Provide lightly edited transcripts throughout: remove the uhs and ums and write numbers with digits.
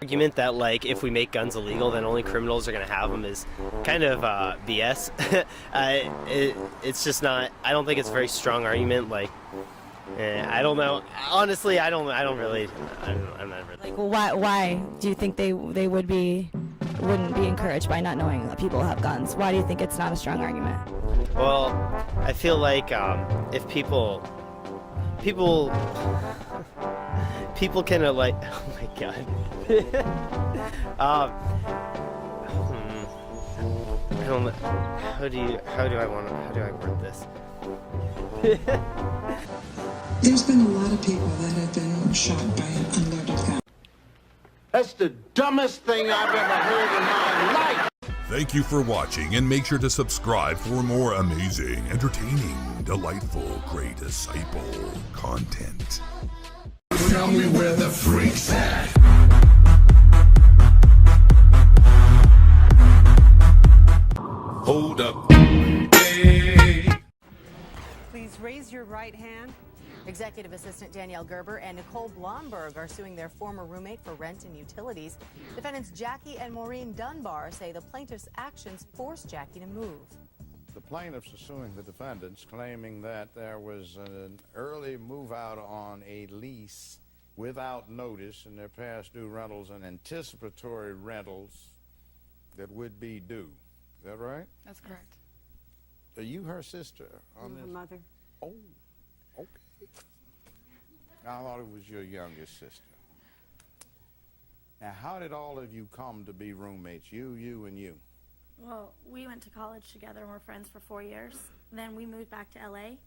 argument that, like, if we make guns illegal, then only criminals are going to have them is kind of BS. It's just not. I don't think it's a very strong argument. Like, I don't know. Honestly, I'm not really. Like, well, why do you think they wouldn't be encouraged by not knowing that people have guns? Why do you think it's not a strong argument? Well, I feel like if people kind of like, oh my god. I don't know. How do I word this? There's been a lot of people that have been shot by an unloaded gun. That's the dumbest thing I've ever heard in my life. Thank you for watching, and make sure to subscribe for more amazing, entertaining, delightful, great disciple content. Tell me where the freak's at. Hold up. Hey. Please raise your right hand. Executive Assistant Danielle Gerber and Nicole Blomberg are suing their former roommate for rent and utilities. Defendants Jackie and Maureen Dunbar say the plaintiff's actions forced Jackie to move. The plaintiffs are suing the defendants, claiming that there was an early move out on a lease without notice in their past due rentals and anticipatory rentals that would be due. Is that right? That's correct. Are you her sister? I'm her mother. Oh, okay. I thought it was your youngest sister. Now, how did all of you come to be roommates? You, and you? Well, we went to college together and we're friends for 4 years. Then we moved back to LA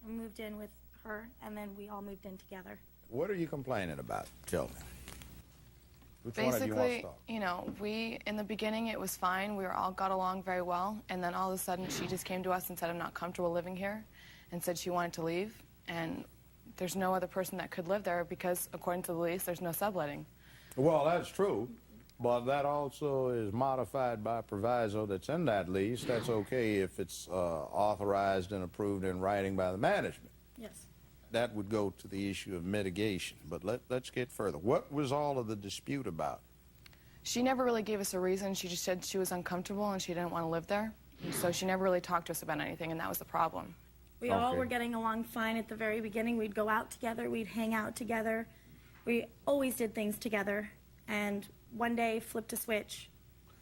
and moved in with her, and then we all moved in together. What are you complaining about? Tell me. Which one of you wants to Basically, start? you know, in the beginning it was fine. We all got along very well, and then all of a sudden she just came to us and said, I'm not comfortable living here, and said she wanted to leave, and there's no other person that could live there because, according to the lease, there's no subletting. Well, that's true, but that also is modified by proviso that's in that lease. That's okay if it's authorized and approved in writing by the management. Yes. That would go to the issue of mitigation, but let's get further. What was all of the dispute about? She never really gave us a reason. She just said she was uncomfortable and she didn't want to live there. So she never really talked to us about anything, and that was the problem. We all were getting along fine at the very beginning. We'd go out together. We'd hang out together. We always did things together. And one day, flipped a switch.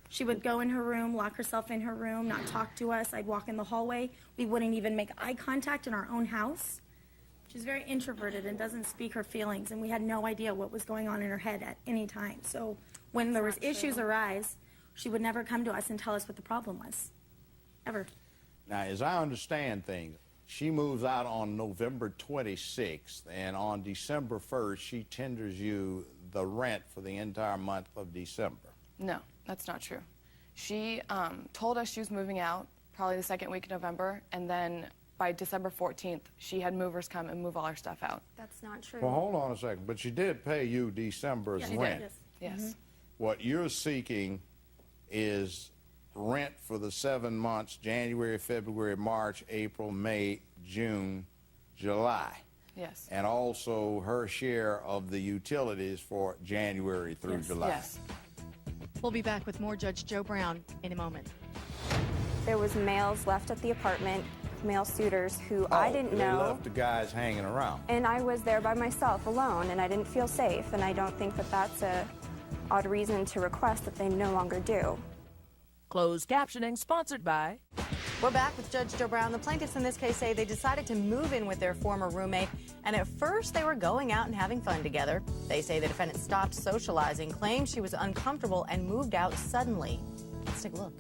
She would go in her room, lock herself in her room, not talk to us. I'd walk in the hallway. We wouldn't even make eye contact in our own house. She's very introverted and doesn't speak her feelings, and we had no idea what was going on in her head at any time. So when there was issues arise, she would never come to us and tell us what the problem was, ever. Now, as I understand things, she moves out on November 26th, and on December 1st, she tenders you the rent for the entire month of December. No, that's not true. She told us she was moving out probably the second week of November, and then by December 14th, she had movers come and move all our stuff out. That's not true. Well, hold on a second, but she did pay you December's rent. Yes. Mm-hmm. What you're seeking is rent for the 7 months, January, February, March, April, May, June, July. Yes. And also her share of the utilities for January through July. Yes. We'll be back with more Judge Joe Brown in a moment. There was males left at the apartment, male suitors who I didn't know. They left the guys hanging around. And I was there by myself alone, and I didn't feel safe, and I don't think that that's a odd reason to request that they no longer do. Closed captioning sponsored by... We're back with Judge Joe Brown. The plaintiffs in this case say they decided to move in with their former roommate, and at first they were going out and having fun together. They say the defendant stopped socializing, claimed she was uncomfortable, and moved out suddenly. Let's take a look.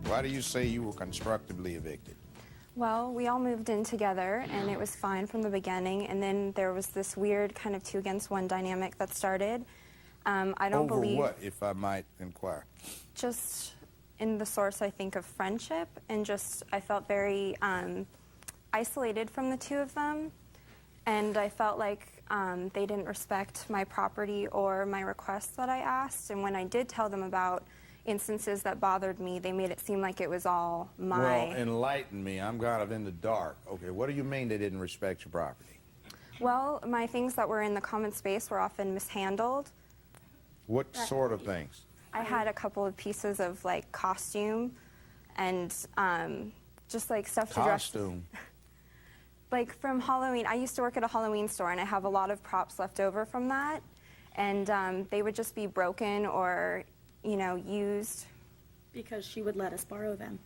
Why do you say you were constructively evicted? Well, we all moved in together, and it was fine from the beginning, and then there was this weird kind of 2-against-1 dynamic that started. I don't believe... Over what, if I might inquire? Just in the source, I think, of friendship, and just I felt very isolated from the two of them, and I felt like they didn't respect my property or my requests that I asked, and when I did tell them about instances that bothered me, they made it seem like it was all my... Well, enlighten me. I'm kind of in the dark. Okay, what do you mean they didn't respect your property? Well, my things that were in the common space were often mishandled. What sort of things? I had a couple of pieces of like costume and just like stuff to dress. Costume. Like from Halloween. I used to work at a Halloween store, and I have a lot of props left over from that. And they would just be broken or, you know, used. Because she would let us borrow them.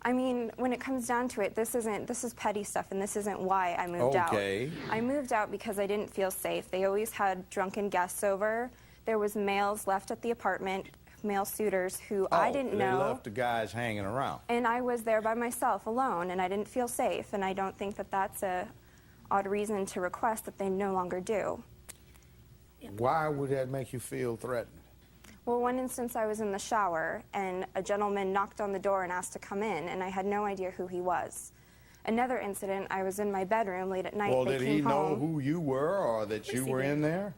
I mean, when it comes down to it, this is petty stuff, and this isn't why I moved out. Okay. I moved out because I didn't feel safe. They always had drunken guests over. There was males left at the apartment, male suitors who I didn't know. They left the guys hanging around. And I was there by myself, alone, and I didn't feel safe. And I don't think that that's a odd reason to request that they no longer do. Why would that make you feel threatened? Well, one instance I was in the shower, and a gentleman knocked on the door and asked to come in, and I had no idea who he was. Another incident, I was in my bedroom late at night. Well, they did came he know home. who you were or that you were in there?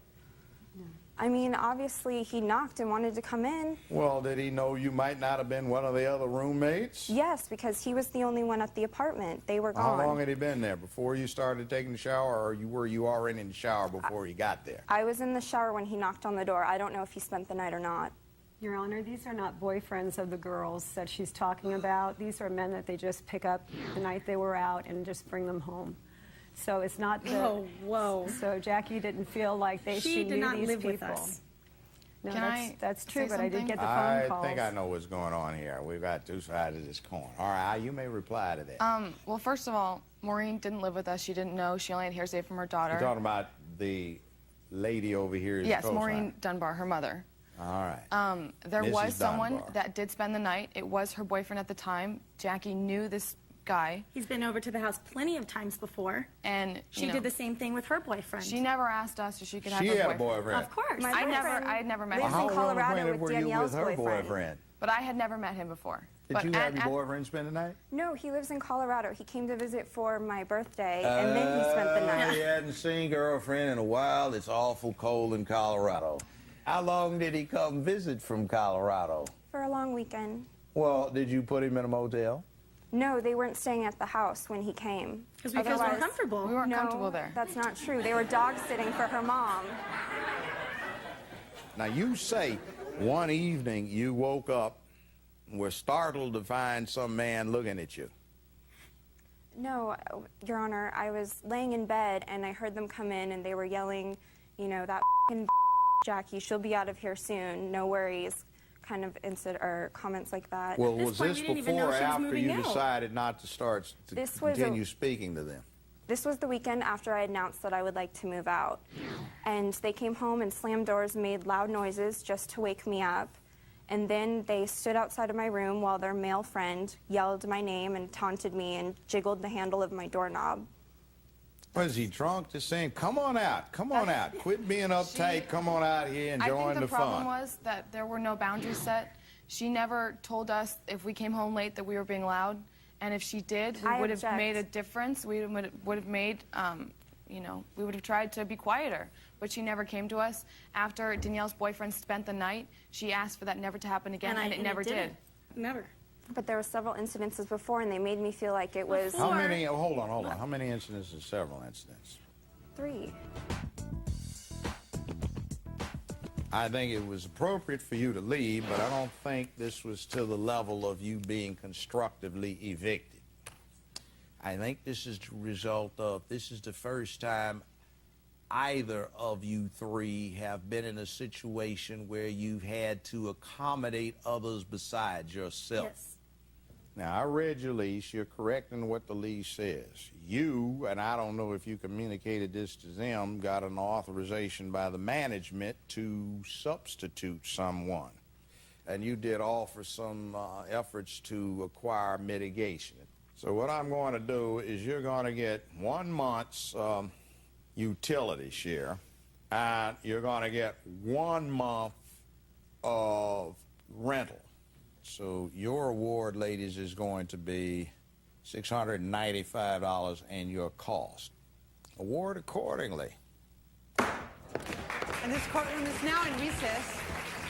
I mean, obviously, he knocked and wanted to come in. Well, did he know you might not have been one of the other roommates? Yes, because he was the only one at the apartment. They were How gone. long had he been there? Before you started taking the shower, or were you already in the shower before he got there? I was in the shower when he knocked on the door. I don't know if he spent the night or not. Your Honor, these are not boyfriends of the girls that she's talking about. These are men that they just pick up the night they were out and just bring them home. So it's not the... Oh, whoa. So Jackie didn't feel like she did knew not these live people. with us. No, Can that's I true, say but I did something? get the phone calls. I think I know what's going on here. We've got two sides of this coin. All right, you may reply to that. Well, first of all, Maureen didn't live with us. She didn't know. She only had hearsay from her daughter. You're talking about the lady over here is Yes, the co-signer. Maureen Dunbar, her mother. All right. There Mrs. was someone Dunbar. that did spend the night. It was her boyfriend at the time. Jackie knew this guy. He's been over to the house plenty of times before. And she did the same thing with her boyfriend. She never asked us if she could have She her had boyfriend. a boyfriend. Of course. My boyfriend I had never met him. lives in How Colorado long with were you Danielle's with her boyfriend. boyfriend? But I had never met him before. Did you have your boyfriend spend the night? No, he lives in Colorado. He came to visit for my birthday, and then he spent the night. He hadn't seen girlfriend in a while. It's awful cold in Colorado. How long did he come visit from Colorado? For a long weekend. Well, did you put him in a motel? No, they weren't staying at the house when he came. Because we felt Otherwise- comfortable. We weren't No, comfortable there. That's not true. They were dog sitting for her mom. Now, you say one evening you woke up and were startled to find some man looking at you. No, Your Honor, I was laying in bed and I heard them come in and they were yelling, you know, that f***ing Jackie, she'll be out of here soon, no worries, kind of or comments like that. Well, was this before or after you out. decided not to This was continue speaking to them? This was the weekend after I announced that I would like to move out. And they came home and slammed doors, made loud noises just to wake me up. And then they stood outside of my room while their male friend yelled my name and taunted me and jiggled the handle of my doorknob. Was he drunk? Just saying, come on out, come on out. Quit being uptight, come on out here and join I think the the problem fun. was that there were no boundaries set. She never told us if we came home late that we were being loud. And if she did, we would have made a difference. We would have made, you know, we would have tried to be quieter. But she never came to us. After Danielle's boyfriend spent the night, she asked for that never to happen again, and it never did. Never. But there were several incidences before, and they made me feel like it was... How many, hold on. How many incidents and several incidents? 3. I think it was appropriate for you to leave, but I don't think this was to the level of you being constructively evicted. I think this is the result of, this is the first time either of you three have been in a situation where you've had to accommodate others besides yourself. Yes. Now, I read your lease. You're correct in what the lease says. You, and I don't know if you communicated this to them, got an authorization by the management to substitute someone. And you did offer some efforts to acquire mitigation. So what I'm going to do is you're going to get 1 month's utility share, and you're going to get 1 month of rental. So your award, ladies, is going to be $695 and your cost. Award accordingly. And this courtroom is now in recess.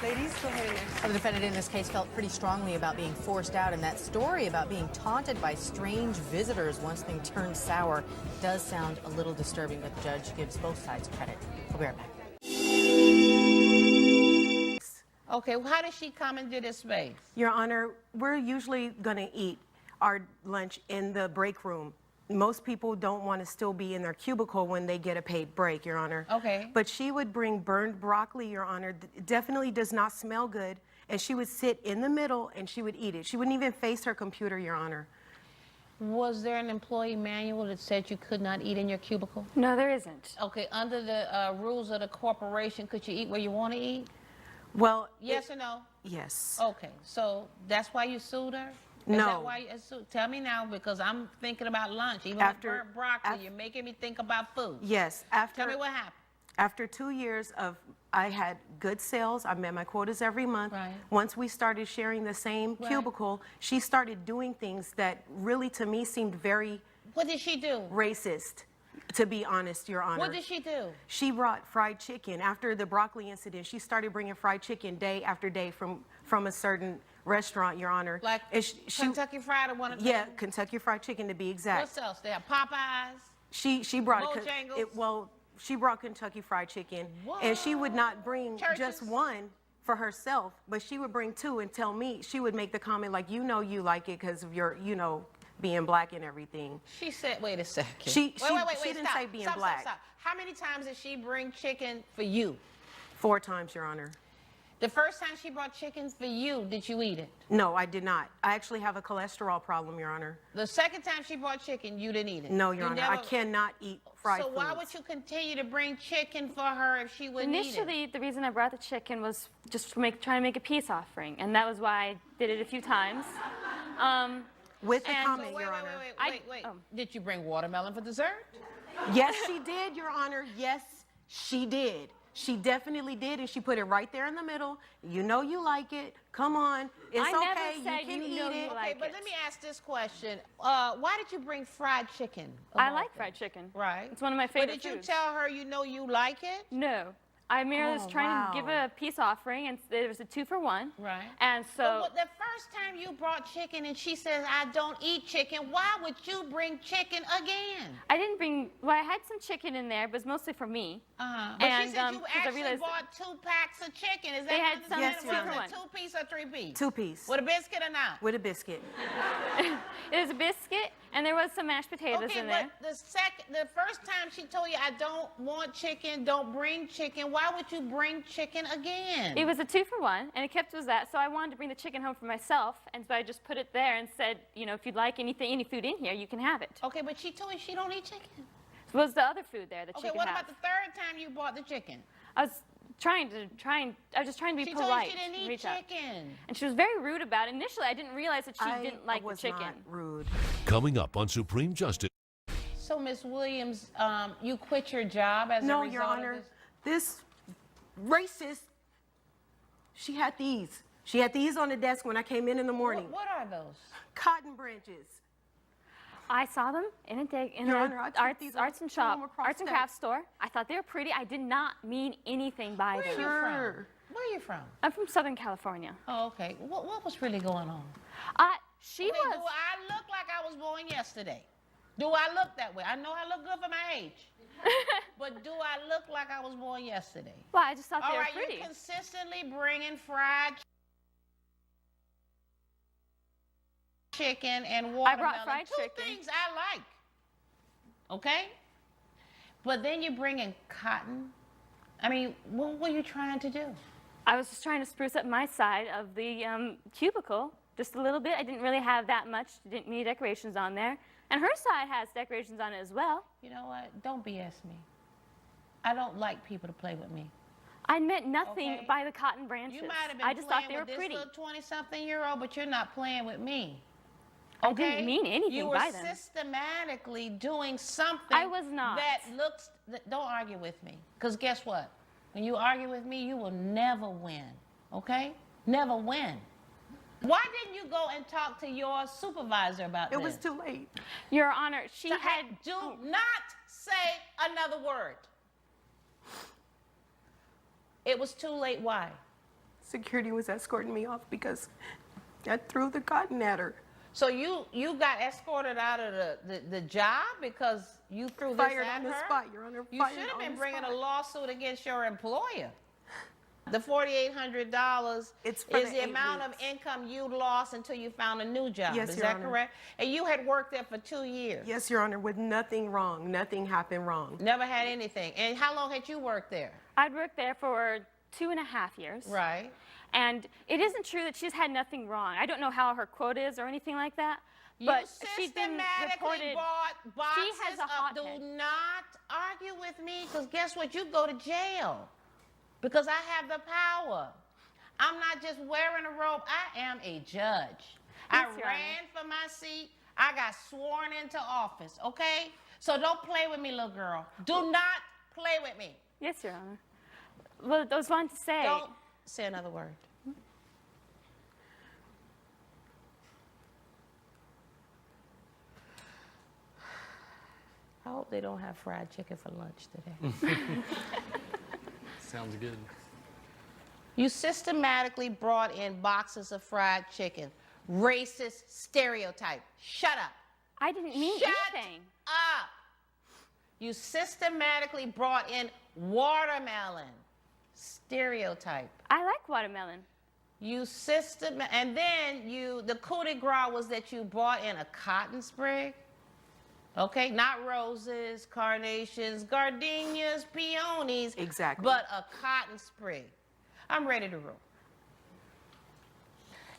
Ladies, go ahead and next. The defendant in this case felt pretty strongly about being forced out, and that story about being taunted by strange visitors once things turned sour does sound a little disturbing, but the judge gives both sides credit. We'll be right back. Okay, well, how did she come into this space? Your Honor, we're usually going to eat our lunch in the break room. Most people don't want to still be in their cubicle when they get a paid break, Your Honor. Okay. But she would bring burned broccoli, Your Honor. It definitely does not smell good. And she would sit in the middle and she would eat it. She wouldn't even face her computer, Your Honor. Was there an employee manual that said you could not eat in your cubicle? No, there isn't. Okay, under the rules of the corporation, could you eat where you want to eat? Well, yes or no? Yes. Okay, so that's why you sued her? No. Is that why you sued? Tell me now, because I'm thinking about lunch. Even after burnt broccoli, you're making me think about food. Yes. Tell me what happened. After 2 years of, I had good sales, I met my quotas every month. Right. Once we started sharing the same cubicle, she started doing things that really to me seemed very What did she do? Racist, to be honest, Your Honor. What did she do? She brought fried chicken. After the broccoli incident, she started bringing fried chicken day after day from a certain restaurant, Your Honor. Like Kentucky Fried or one of them? Yeah, Kentucky Fried Chicken to be exact. What else? They have Popeyes? She brought Bojangles? She brought Kentucky Fried Chicken, and she would not bring just one for herself, but she would bring two and tell me. She would make the comment like, you know, you like it because of your, you know, being black and everything. She said, wait a second. She wait, didn't stop, say being stop, black. Stop. How many times did she bring chicken for you? 4 times, Your Honor. The first time she brought chicken for you, did you eat it? No, I did not. I actually have a cholesterol problem, Your Honor. The second time she brought chicken, you didn't eat it? No, Your Honor. I cannot eat fried So why foods. would you continue to bring chicken for her if she wouldn't eat it? Initially, the reason I brought the chicken was just to trying to make a peace offering, and that was why I did it a few times. With the comment, so Your Honor. Wait. Did you bring watermelon for dessert? Yes, she did, Your Honor. Yes, she did. She definitely did, and she put it right there in the middle. You know you like it. Come on. It's I okay. never said you can you know eat you it. Okay, but let me ask this question. Why did you bring fried chicken? I like fried chicken. Right. It's one of my favorite But did foods. you tell her you know you like it? No. I merely was trying to give a peace offering, and there was a 2-for-1. Right. And so... But the first time you brought chicken and she says, I don't eat chicken, why would you bring chicken again? I didn't bring... Well, I had some chicken in there, but it was mostly for me. But she said you actually bought 2 packs of chicken. Is that They had what some it was? Yes, Was it 2-piece or 3-piece? 2-piece. With a biscuit or not? With a biscuit. It was a biscuit, and there was some mashed potatoes in there. But the first time she told you, I don't want chicken, don't bring chicken, why would you bring chicken again? It was a 2-for-1, and it kept was that, so I wanted to bring the chicken home for myself, and so I just put it there and said, you know, if you'd like any food in here, you can have it. Okay, but she told you she don't eat chicken. It was the other food there that she Okay, could what have. about the third time you bought the chicken? I was trying to be She polite. told you she didn't eat reach out. chicken. And she was very rude about it. Initially, I didn't realize that she didn't like the chicken. Not rude. Coming up on Supreme Justice. So, Ms. Williams, you quit your job as a result No, Your Honor. of this? This racist, she had these. She had these on the desk when I came in the morning. What are those? Cotton branches. I saw them in Your a Honor, I took these arts and crafts store. I thought they were pretty. I did not mean anything by them. Where are you from? Where are you from? I'm from Southern California. Oh, okay. What was really going on? She was. Do I look like I was born yesterday? Do I look that way? I know I look good for my age. But do I look like I was born yesterday? Well, I just thought they All were right, pretty. you're consistently bringing fried chicken and watermelon. I brought fried chicken. Two things I like. Okay? But then you're bringing cotton. I mean, what were you trying to do? I was just trying to spruce up my side of the cubicle just a little bit. I didn't really have that much. Didn't need decorations on there. And her side has decorations on it as well. You know what? Don't BS me. I don't like people to play with me. I meant nothing by the cotton branches. You might have been I just thought they were with pretty. this little 20-something-year-old, but you're not playing with me. I didn't mean anything you were by them. systematically doing something I was not. that looks... Don't argue with me. Because guess what? When you argue with me, you will never win. Okay? Never win. Why didn't you go and talk to your supervisor about this? It was too late. Your Honor, she had... Do not say another word. It was too late. Why? Security was escorting me off because I threw the cotton at her. So you got escorted out of the job because you threw this Fired at on the her? spot, Your Honor. You should have been bringing a lawsuit against your employer. The $4,800 is for the the 8 amount weeks. of income you lost until you found a new job. Yes, is Your that Honor. correct? And you had worked there for 2 years. Yes, Your Honor, with nothing wrong. Nothing happened wrong. Never had anything. And how long had you worked there? I'd worked there for 2.5 years. Right. And it isn't true that she's had nothing wrong. I don't know how her quote is or anything like that. But You she's been systematically reported. bought boxes She has a of, hothead. do not argue with me, because guess what? You go to jail. Because I have the power. I'm not just wearing a robe. I am a judge. I Yes, Your ran for my seat. I got sworn into office, okay? So don't play with me, little girl. Do not play with me. Yes, Your Honor. Well, I was wanting to say. Don't say another word. I hope they don't have fried chicken for lunch today. Sounds good. You systematically brought in boxes of fried chicken. Racist stereotype. Shut up. I didn't mean Shut anything. up. You systematically brought in watermelon. Stereotype. I like watermelon. You and then the coup de grace was that you brought in a cotton sprig. Okay, not roses, carnations, gardenias, peonies. Exactly. But a cotton sprig. I'm ready to rule.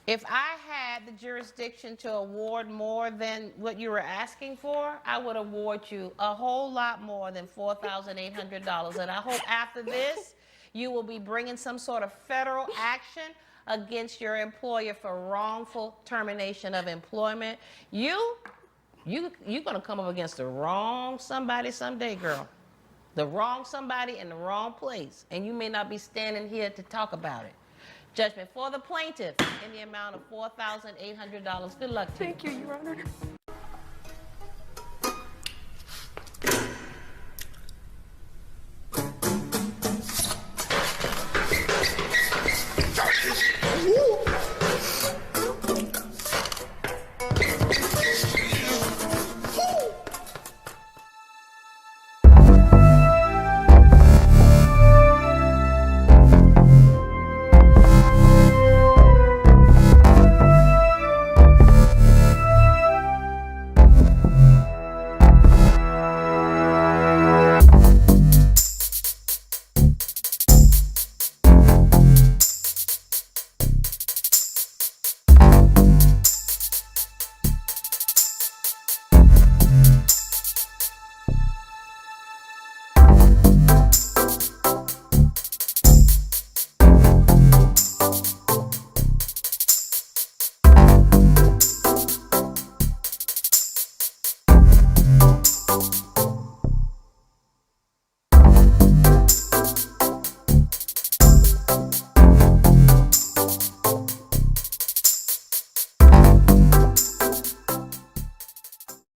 If I had the jurisdiction to award more than what you were asking for, I would award you a whole lot more than $4,800. And I hope after this, you will be bringing some sort of federal action against your employer for wrongful termination of employment. You're gonna come up against the wrong somebody someday, girl. The wrong somebody in the wrong place. And you may not be standing here to talk about it. Judgment for the plaintiff in the amount of $4,800. Good luck to you. Thank you, Your Honor.